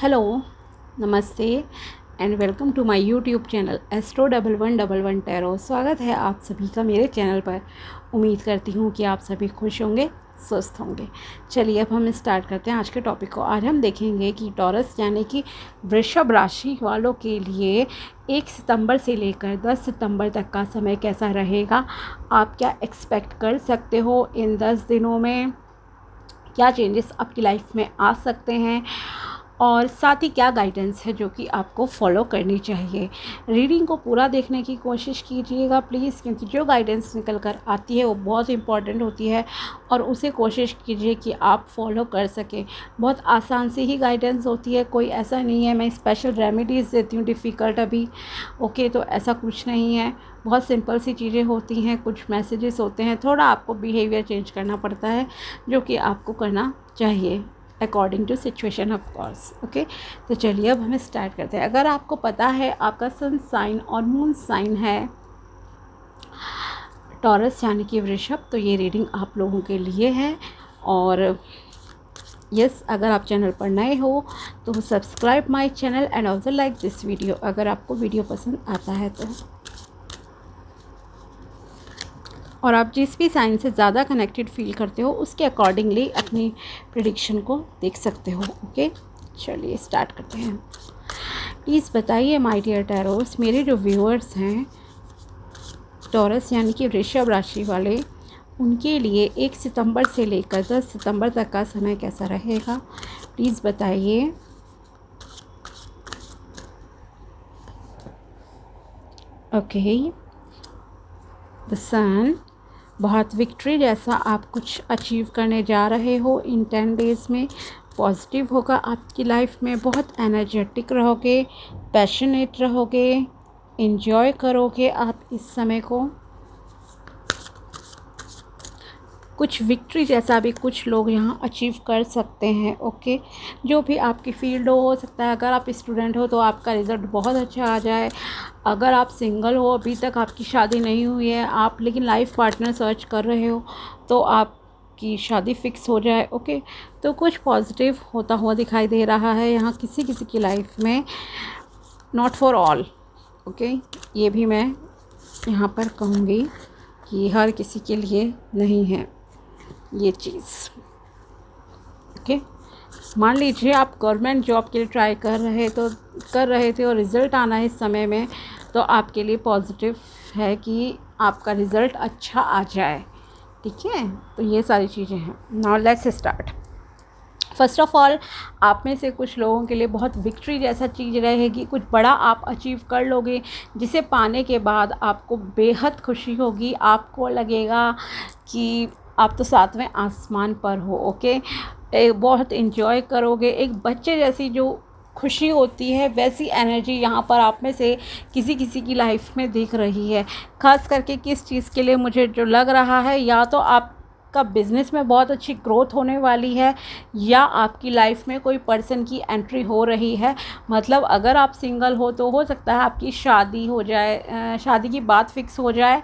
Hello, नमस्ते and welcome to my YouTube channel astro 1111 tarot. स्वागत है आप सभी का मेरे चैनल पर। उम्मीद करती हूँ कि आप सभी खुश होंगे, स्वस्थ होंगे। चलिए अब हम स्टार्ट करते हैं आज के टॉपिक को। आज हम देखेंगे कि टॉरस यानी कि वृषभ राशि वालों के लिए 1 सितंबर से लेकर 10 सितंबर तक का समय कैसा रहेगा। आप क्या एक्सपेक्ट कर सकते हो इन 10 दिनों में, क्या चेंजेस आपकी लाइफ में आ सकते हैं और साथ ही क्या गाइडेंस है जो कि आपको फॉलो करनी चाहिए। रीडिंग को पूरा देखने की कोशिश कीजिएगा प्लीज़, क्योंकि जो गाइडेंस निकल कर आती है वो बहुत इंपॉर्टेंट होती है और उसे कोशिश कीजिए कि आप फॉलो कर सकें। बहुत आसान सी ही गाइडेंस होती है, कोई ऐसा नहीं है मैं स्पेशल रेमेडीज़ देती हूँ डिफ़िकल्ट अभी। ओके, तो ऐसा कुछ नहीं है, बहुत सिंपल सी चीज़ें होती हैं। कुछ मैसेजेस होते हैं, थोड़ा आपको बिहेवियर चेंज करना पड़ता है जो कि आपको करना चाहिए according to situation of course. Okay, तो चलिए अब हमें स्टार्ट करते हैं। अगर आपको पता है आपका सन साइन और मून साइन है टॉरस यानी कि वृषभ, तो ये रीडिंग आप लोगों के लिए है। और यस, अगर आप चैनल पर नए हो तो subscribe my channel and also like this video अगर आपको वीडियो पसंद आता है तो। और आप जिस भी साइन से ज़्यादा कनेक्टेड फील करते हो उसके अकॉर्डिंगली अपनी प्रिडिक्शन को देख सकते हो। ओके, चलिए स्टार्ट करते हैं। प्लीज़ बताइए माय डियर टैरोस, मेरे जो व्यूअर्स हैं टॉरस यानी कि वृषभ राशि वाले, उनके लिए 1 सितंबर से लेकर 10 सितंबर तक का समय कैसा रहेगा। प्लीज़ बताइए। ओके, द सन, बहुत विक्ट्री जैसा आप कुछ अचीव करने जा रहे हो इन 10 डेज़ में। पॉजिटिव होगा आपकी लाइफ में, बहुत एनर्जेटिक रहोगे, पैशनेट रहोगे, एंजॉय करोगे आप इस समय को। कुछ विक्ट्री जैसा भी कुछ लोग यहाँ अचीव कर सकते हैं। ओके, जो भी आपकी फील्ड हो सकता है। अगर आप स्टूडेंट हो तो आपका रिज़ल्ट बहुत अच्छा आ जाए। अगर आप सिंगल हो, अभी तक आपकी शादी नहीं हुई है, आप लेकिन लाइफ पार्टनर सर्च कर रहे हो, तो आपकी शादी फिक्स हो जाए। ओके, तो कुछ पॉजिटिव होता हुआ दिखाई दे रहा है यहाँ किसी किसी की लाइफ में, नॉट फॉर ऑल। ओके, ये भी मैं यहाँ पर कहूँगी कि हर किसी के लिए नहीं है ये चीज़। ओके, मान लीजिए आप गवर्नमेंट जॉब के लिए ट्राई कर रहे थे और रिज़ल्ट आना है इस समय में, तो आपके लिए पॉजिटिव है कि आपका रिज़ल्ट अच्छा आ जाए। ठीक है, तो ये सारी चीज़ें हैं। Now let's start. First of all, आप में से कुछ लोगों के लिए बहुत विक्ट्री जैसा चीज़ रहेगी, कुछ बड़ा आप अचीव कर लोगे जिसे पाने के बाद आपको बेहद खुशी होगी। आपको लगेगा कि आप तो 7वें आसमान पर हो। ओके, बहुत इन्जॉय करोगे। एक बच्चे जैसी जो खुशी होती है वैसी एनर्जी यहाँ पर आप में से किसी किसी की लाइफ में दिख रही है। ख़ास करके किस चीज़ के लिए मुझे जो लग रहा है, या तो आप का बिज़नेस में बहुत अच्छी ग्रोथ होने वाली है, या आपकी लाइफ में कोई पर्सन की एंट्री हो रही है। मतलब अगर आप सिंगल हो तो हो सकता है आपकी शादी हो जाए, शादी की बात फिक्स हो जाए,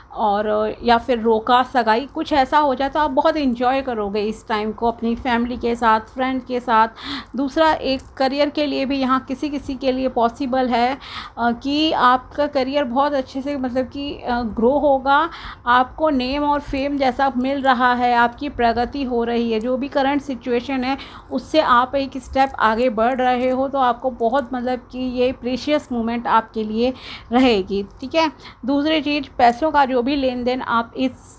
और या फिर रोका सगाई कुछ ऐसा हो जाए, तो आप बहुत इन्जॉय करोगे इस टाइम को अपनी फैमिली के साथ, फ्रेंड के साथ। दूसरा, एक करियर के लिए भी यहाँ किसी किसी के लिए पॉसिबल है कि आपका करियर बहुत अच्छे से मतलब कि ग्रो होगा। आपको नेम और फेम जैसा मिल रहा है, आपकी प्रगति हो रही है। जो भी करंट सिचुएशन है उससे आप एक स्टेप आगे बढ़ रहे हो, तो आपको बहुत मतलब कि ये प्रीशियस मोमेंट आपके लिए रहेगी। ठीक है, दूसरी चीज़, पैसों का जो भी लेन देन आप इस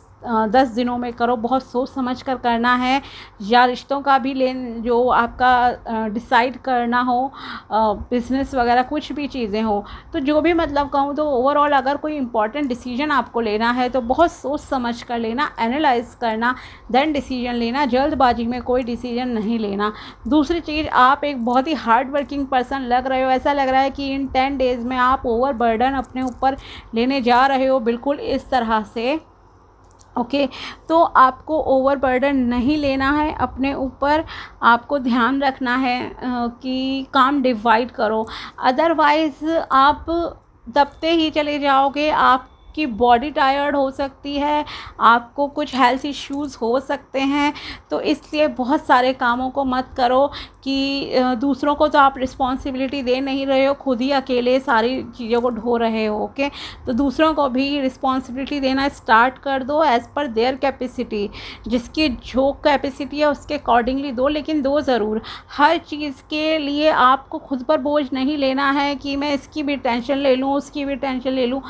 10 दिनों में करो, बहुत सोच समझ कर करना है। या रिश्तों का भी लेन जो आपका डिसाइड करना हो, बिजनेस वगैरह कुछ भी चीज़ें हो, तो जो भी मतलब कहूँ तो ओवरऑल अगर कोई इंपॉर्टेंट डिसीजन आपको लेना है तो बहुत सोच समझ कर लेना, एनालाइज करना, देन डिसीजन लेना। जल्दबाजी में कोई डिसीजन नहीं लेना। दूसरी चीज़, आप एक बहुत ही हार्ड वर्किंग पर्सन लग रहे हो। ऐसा लग रहा है कि इन 10 डेज़ में आप ओवर बर्डन अपने ऊपर लेने जा रहे हो, बिल्कुल इस तरह से। ओके, तो आपको ओवर बर्डन नहीं लेना है अपने ऊपर। आपको ध्यान रखना है कि काम डिवाइड करो, अदरवाइज़ आप दबते ही चले जाओगे। आपके आपकी बॉडी टायर्ड हो सकती है, आपको कुछ हेल्थ इश्यूज़ हो सकते हैं। तो इसलिए बहुत सारे कामों को मत करो कि दूसरों को तो आप रिस्पॉन्सिबिलिटी दे नहीं रहे हो, खुद ही अकेले सारी चीज़ों को ढो रहे हो। ओके, तो दूसरों को भी रिस्पॉन्सिबिलिटी देना स्टार्ट कर दो एज़ पर देयर कैपेसिटी। जिसकी जो कैपेसिटी है उसके अकॉर्डिंगली दो, लेकिन दो ज़रूर। हर चीज़ के लिए आपको खुद पर बोझ नहीं लेना है कि मैं इसकी भी टेंशन ले लूँ, उसकी भी टेंशन ले लूँ,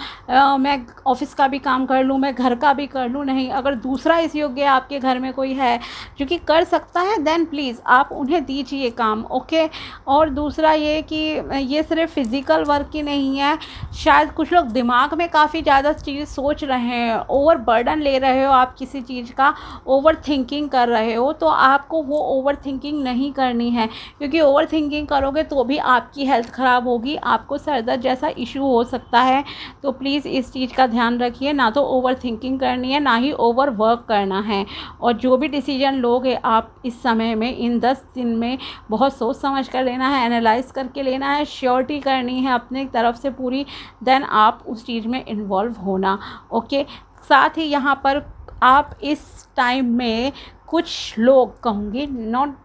मैं ऑफिस का भी काम कर लूँ, मैं घर का भी कर लूँ। नहीं, अगर दूसरा इस योग्य आपके घर में कोई है जो कि कर सकता है, देन प्लीज़ आप उन्हें दीजिए काम। ओके, और दूसरा ये कि ये सिर्फ फिज़िकल वर्क ही नहीं है। शायद कुछ लोग दिमाग में काफ़ी ज़्यादा चीज़ सोच रहे हैं, ओवर बर्डन ले रहे हो आप किसी चीज़ का, ओवर थिंकिंग कर रहे हो, तो आपको वो ओवर थिंकिंग नहीं करनी है, क्योंकि ओवर थिंकिंग करोगे तो भी आपकी हेल्थ ख़राब होगी, आपको सर दर्द जैसा इशू हो सकता है। तो प्लीज़ इस चीज़ का ध्यान रखिए, ना तो ओवर थिंकिंग करनी है, ना ही ओवर वर्क करना है। और जो भी डिसीजन लोगे आप इस समय में, इन 10 दिन में, बहुत सोच समझ कर लेना है, एनालाइज करके लेना है, श्योरिटी करनी है अपनी तरफ से पूरी, देन आप उस चीज़ में इन्वॉल्व होना। ओके, साथ ही यहाँ पर आप इस टाइम में कुछ लोग, कहूँगी नॉट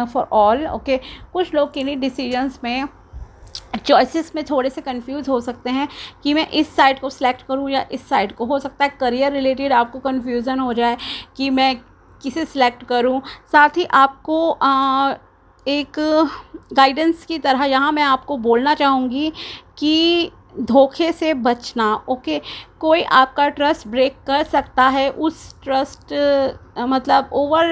फॉर ऑल, ओके, कुछ लोग किन्हीं डिसीजंस में, चॉइसेस में थोड़े से कंफ्यूज हो सकते हैं कि मैं इस साइड को सिलेक्ट करूं या इस साइड को। हो सकता है करियर रिलेटेड आपको कंफ्यूजन हो जाए कि मैं किसे सिलेक्ट करूं। साथ ही आपको एक गाइडेंस की तरह यहाँ मैं आपको बोलना चाहूँगी कि धोखे से बचना। ओके, कोई आपका ट्रस्ट ब्रेक कर सकता है, उस ट्रस्ट मतलब ओवर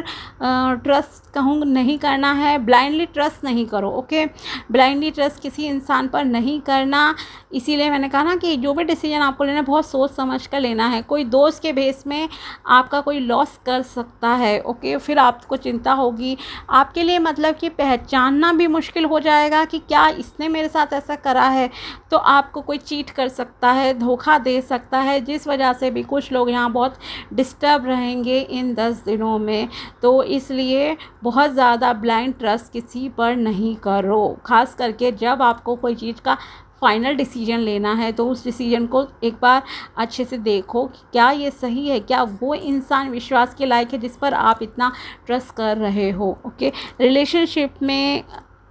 ट्रस्ट कहूँ नहीं करना है, ब्लाइंडली ट्रस्ट नहीं करो। ओके, ब्लाइंडली ट्रस्ट किसी इंसान पर नहीं करना। इसीलिए मैंने कहा ना कि जो भी डिसीजन आपको लेना है बहुत सोच समझ कर लेना है। कोई दोस्त के बेस में आपका कोई लॉस कर सकता है। ओके, फिर आपको चिंता होगी, आपके लिए मतलब कि पहचानना भी मुश्किल हो जाएगा कि क्या इसने मेरे साथ ऐसा करा है। तो आपको कोई चीट कर सकता है, धोखा दे सकता है, जिस वजह से भी कुछ लोग यहाँ बहुत डिस्टर्ब रहेंगे इन 10 दिनों में। तो इसलिए बहुत ज़्यादा ब्लाइंड ट्रस्ट किसी पर नहीं करो, ख़ास करके जब आपको कोई चीज़ का फाइनल डिसीजन लेना है तो उस डिसीजन को एक बार अच्छे से देखो कि क्या ये सही है, क्या वो इंसान विश्वास के लायक है जिस पर आप इतना ट्रस्ट कर रहे हो। ओके, रिलेशनशिप में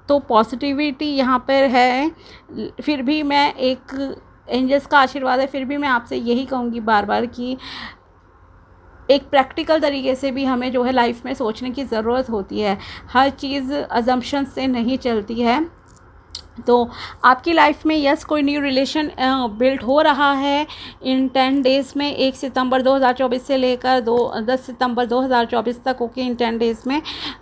तो पॉजिटिविटी यहाँ पर है, फिर भी मैं एक एंजल्स का आशीर्वाद है, फिर भी मैं आपसे यही कहूँगी बार बार कि एक प्रैक्टिकल तरीके से भी हमें जो है लाइफ में सोचने की ज़रूरत होती है। हर चीज़ अजम्पशन से नहीं चलती है। तो आपकी लाइफ में यस कोई न्यू रिलेशन बिल्ड हो रहा है इन 10 डेज़ में, 1 सितंबर 2024 से लेकर 10 सितंबर 2024 तक। ओके, इन 10 डेज़ में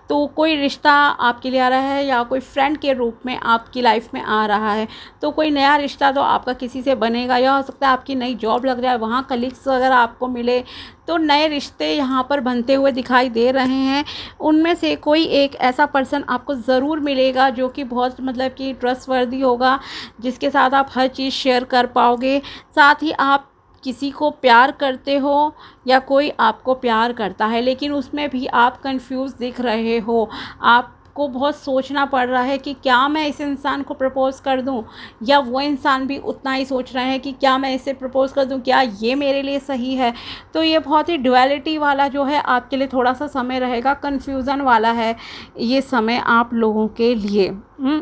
तो कोई रिश्ता आपके लिए आ रहा है या कोई फ्रेंड के रूप में आपकी लाइफ में आ रहा है। तो कोई नया रिश्ता तो आपका किसी से बनेगा, या हो सकता है आपकी नई जॉब लग जाए, वहाँ कलीग्स वगैरह आपको मिले, तो नए रिश्ते यहाँ पर बनते हुए दिखाई दे रहे हैं। उनमें से कोई एक ऐसा पर्सन आपको ज़रूर मिलेगा जो कि बहुत मतलब कि ट्रस्टवर्दी होगा, जिसके साथ आप हर चीज़ शेयर कर पाओगे। साथ ही आप किसी को प्यार करते हो या कोई आपको प्यार करता है, लेकिन उसमें भी आप कंफ्यूज दिख रहे हो, आपको बहुत सोचना पड़ रहा है कि क्या मैं इस इंसान को प्रपोज़ कर दूं, या वो इंसान भी उतना ही सोच रहे हैं कि क्या मैं इसे प्रपोज़ कर दूं, क्या ये मेरे लिए सही है। तो ये बहुत ही ड्युअलिटी वाला जो है आपके लिए थोड़ा सा समय रहेगा, कन्फ्यूज़न वाला है ये समय आप लोगों के लिए।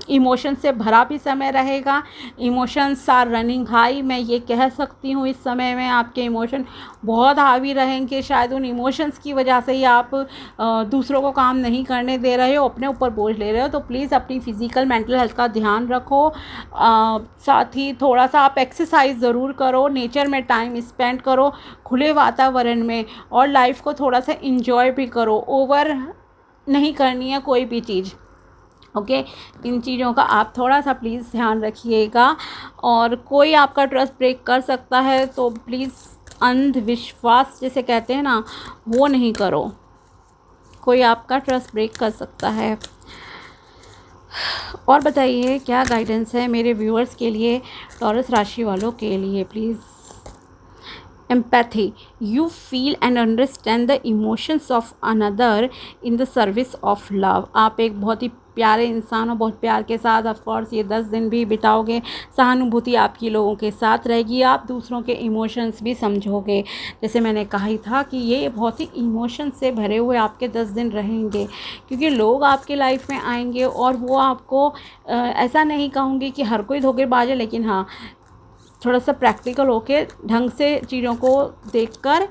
इमोशन से भरा भी समय रहेगा, इमोशंस आर रनिंग हाई, मैं ये कह सकती हूँ। इस समय में आपके इमोशन बहुत हावी रहेंगे, शायद उन इमोशंस की वजह से ही आप दूसरों को काम नहीं करने दे रहे हो, अपने ऊपर बोझ ले रहे हो। तो प्लीज़ अपनी फ़िज़िकल मेंटल हेल्थ का ध्यान रखो। साथ ही थोड़ा सा आप एक्सरसाइज ज़रूर करो, नेचर में टाइम स्पेंड करो, खुले वातावरण में, और लाइफ को थोड़ा सा इंजॉय भी करो। ओवर नहीं करनी है कोई भी चीज़। ओके, इन चीज़ों का आप थोड़ा सा प्लीज़ ध्यान रखिएगा। और कोई आपका ट्रस्ट ब्रेक कर सकता है तो प्लीज़ अंधविश्वास जिसे कहते हैं ना, वो नहीं करो। कोई आपका ट्रस्ट ब्रेक कर सकता है। और बताइए क्या गाइडेंस है मेरे व्यूअर्स के लिए, टॉरस राशि वालों के लिए please. empathy, you feel and understand the emotions of another in the service of love। आप एक बहुत ही प्यारे इंसान हो, बहुत प्यार के साथ ऑफ कोर्स ये 10 दिन भी बिताओगे। सहानुभूति आपकी लोगों के साथ रहेगी, आप दूसरों के इमोशंस भी समझोगे। जैसे मैंने कहा ही था कि ये बहुत ही इमोशन से भरे हुए आपके 10 दिन रहेंगे, क्योंकि लोग आपके लाइफ में आएंगे और वो आपको ऐसा नहीं कहूँगी कि हर कोई धोखेबाज है, लेकिन हाँ थोड़ा सा प्रैक्टिकल होके ढंग से चीज़ों को देखकर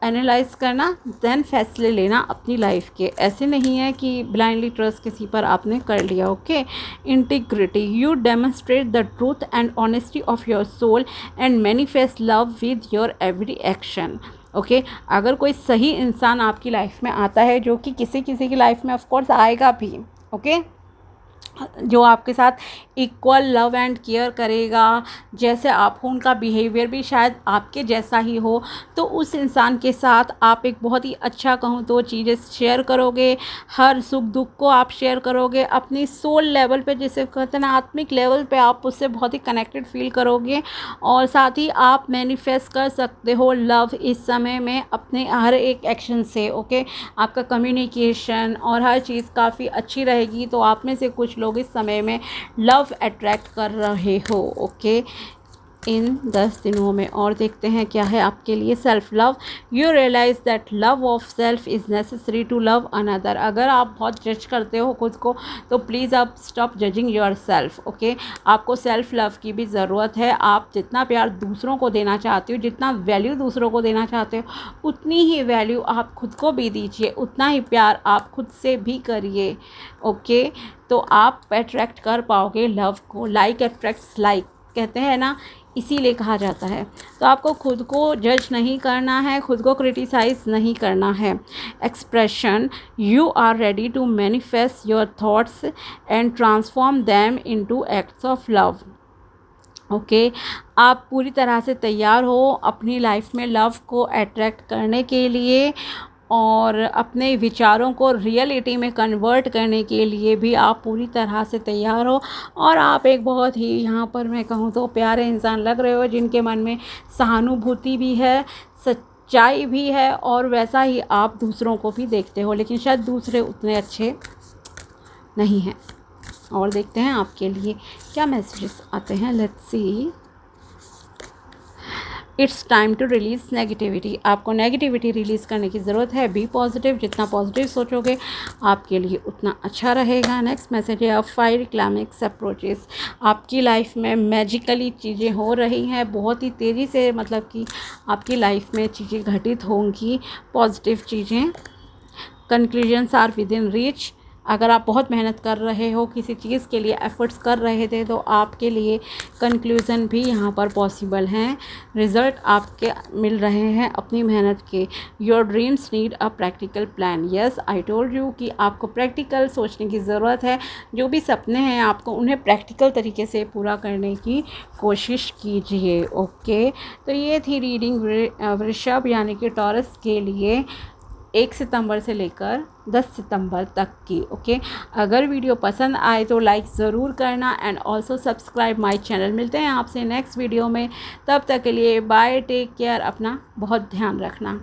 एनालाइज करना, देन फैसले लेना अपनी लाइफ के। ऐसे नहीं है कि ब्लाइंडली ट्रस्ट किसी पर आपने कर लिया। Okay. Integrity, you demonstrate the truth and honesty of your soul and manifest love with your every action. Okay. अगर कोई सही इंसान आपकी लाइफ में आता है, जो कि किसी किसी की लाइफ में ऑफ कोर्स आएगा भी, ओके, जो आपके साथ इक्वल लव एंड केयर करेगा, जैसे आप हो उनका बिहेवियर भी शायद आपके जैसा ही हो, तो उस इंसान के साथ आप एक बहुत ही अच्छा कहूँ तो चीज़ें शेयर करोगे, हर सुख दुख को आप शेयर करोगे, अपनी सोल लेवल पे, जैसे कहते हैं ना आत्मिक लेवल पे, आप उससे बहुत ही कनेक्टेड फील करोगे। और साथ ही आप मैनिफेस्ट कर सकते हो लव इस समय में अपने हर एक एक्शन से। ओके। आपका कम्युनिकेशन और हर चीज़ काफ़ी अच्छी रहेगी, तो आप में से कुछ लोग इस समय में लव अट्रैक्ट कर रहे हो। ओके। इन 10 दिनों में और देखते हैं क्या है आपके लिए। Self love, you realise that love of self is necessary to love another. अगर आप बहुत जज करते हो खुद को, तो प्लीज़ आप stop judging your self. Okay. आपको सेल्फ लव की भी ज़रूरत है। आप जितना प्यार दूसरों को देना चाहते हो, जितना वैल्यू दूसरों को देना चाहते हो, उतनी ही वैल्यू आप खुद को भी दीजिए, उतना ही प्यार आप खुद से भी करिए। ओके। तो आप अट्रैक्ट कर पाओगे लव को। लाइक अट्रैक्ट्स लाइक कहते हैं ना, इसीलिए कहा जाता है। तो आपको खुद को जज नहीं करना है, खुद को क्रिटिसाइज़ नहीं करना है। Expression, you are ready to manifest your thoughts and transform them into acts of love. Okay. आप पूरी तरह से तैयार हो अपनी लाइफ में लव को अट्रैक्ट करने के लिए, और अपने विचारों को रियलिटी में कन्वर्ट करने के लिए भी आप पूरी तरह से तैयार हो। और आप एक बहुत ही, यहाँ पर मैं कहूँ तो प्यारे इंसान लग रहे हो, जिनके मन में सहानुभूति भी है, सच्चाई भी है, और वैसा ही आप दूसरों को भी देखते हो, लेकिन शायद दूसरे उतने अच्छे नहीं हैं। और देखते हैं आपके लिए क्या मैसेजेस आते हैं। Let's see. It's time to release negativity. आपको नेगेटिविटी रिलीज़ करने की ज़रूरत है। बी पॉजिटिव, जितना पॉजिटिव सोचोगे आपके लिए उतना अच्छा रहेगा। नेक्स्ट मैसेज है, फायर क्लाइमेक्स अप्रोचेस। आपकी लाइफ में मैजिकली चीज़ें हो रही हैं, बहुत ही तेज़ी से, मतलब कि आपकी लाइफ में चीज़ें घटित होंगी, पॉजिटिव चीज़ें। Conclusions are within reach. अगर आप बहुत मेहनत कर रहे हो, किसी चीज़ के लिए एफर्ट्स कर रहे थे, तो आपके लिए कंक्लूज़न भी यहाँ पर पॉसिबल हैं। रिज़ल्ट आपके मिल रहे हैं अपनी मेहनत के। Your dreams need a practical plan. Yes, I told you कि आपको प्रैक्टिकल सोचने की ज़रूरत है। जो भी सपने हैं आपको उन्हें प्रैक्टिकल तरीके से पूरा करने की कोशिश कीजिए। ओके। तो ये थी रीडिंग वृषभ यानी कि टॉरस के लिए 1 सितंबर से लेकर 10 सितंबर तक की। ओके। अगर वीडियो पसंद आए तो लाइक ज़रूर करना and also subscribe my channel. मिलते हैं आपसे नेक्स्ट वीडियो में, तब तक के लिए बाय, टेक केयर, अपना बहुत ध्यान रखना।